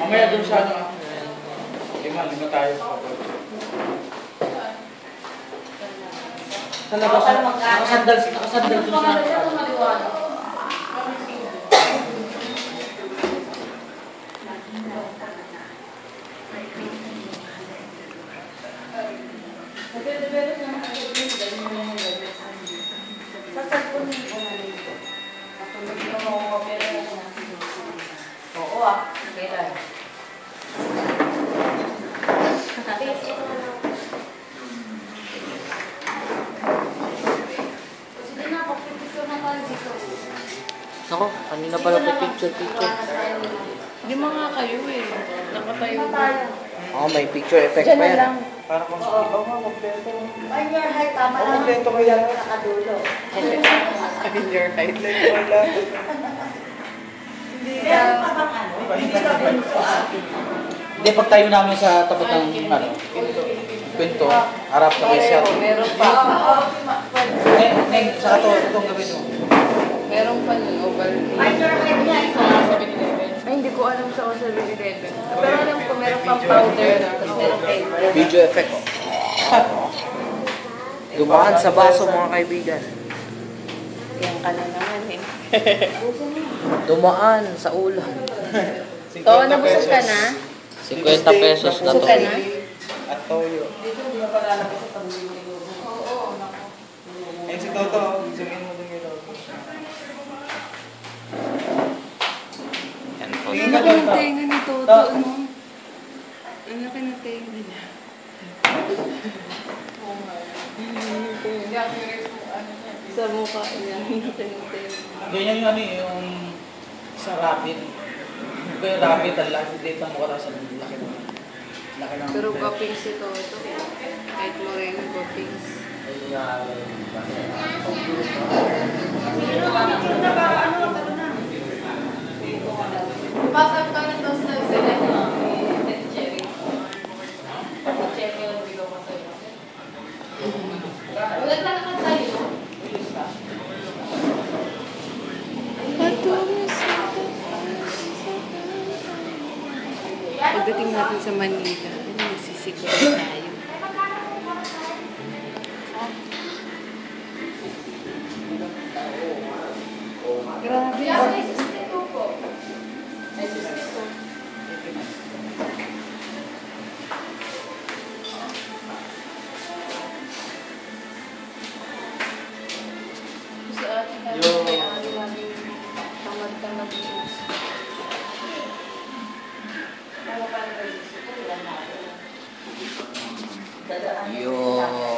Mamaya doon sa ano. Lima tayo. Sa labas, nakasandal doon sa Oo ah, kailan? Ako, kanina pala pa picture. Hindi mga kayo eh. Nakatayo. Oo, may picture effect pa yan. para kung ikaw nga, kompleto. Ay, your height, tama lang. Kompleto ko yan. Nakadulo. In your height. Wala. Meron pa bang ano? Hindi sa bunso ah. Hindi, pag tayo namin sa tapat ng ano, kwento, harap na kayo siya. Meron pa. Saka itong gawin mo. Meron pa nun, over. Ay, your height niya. Sa 7-Eleven. Ay, hindi ko alam sa 7-Eleven. Pero alam ko, meron pang powder. Tapos meron paper. Video effect. Dumaan sa baso mga kaibigan. Yan ka na naman eh. Dumaan sa ulam. Oo, nabusog ka na? 50 pesos na Busog to. ka na? At toyo. Ayun si Toto, zoom mo din ito. Yan po. Ang laki ng tenga ni Toto, ano? Ang laki ng tenga niya. Sa mukha niya, ang laki ng tenga. Ganyan yung ano yung sa rapid. Kung yung rapid, ang laki dito ang mukha sa laki ng Pero gaping si Toto. Kahit moreno, gapings. Pasok ka na tos na sila. Cherry. Cherry yung bilo ko sa'yo. Ulat na naman sa'yo. Pagdating natin sa Manila, magsisiguro tayo. Grabe. Tamad-tamad news. Yo.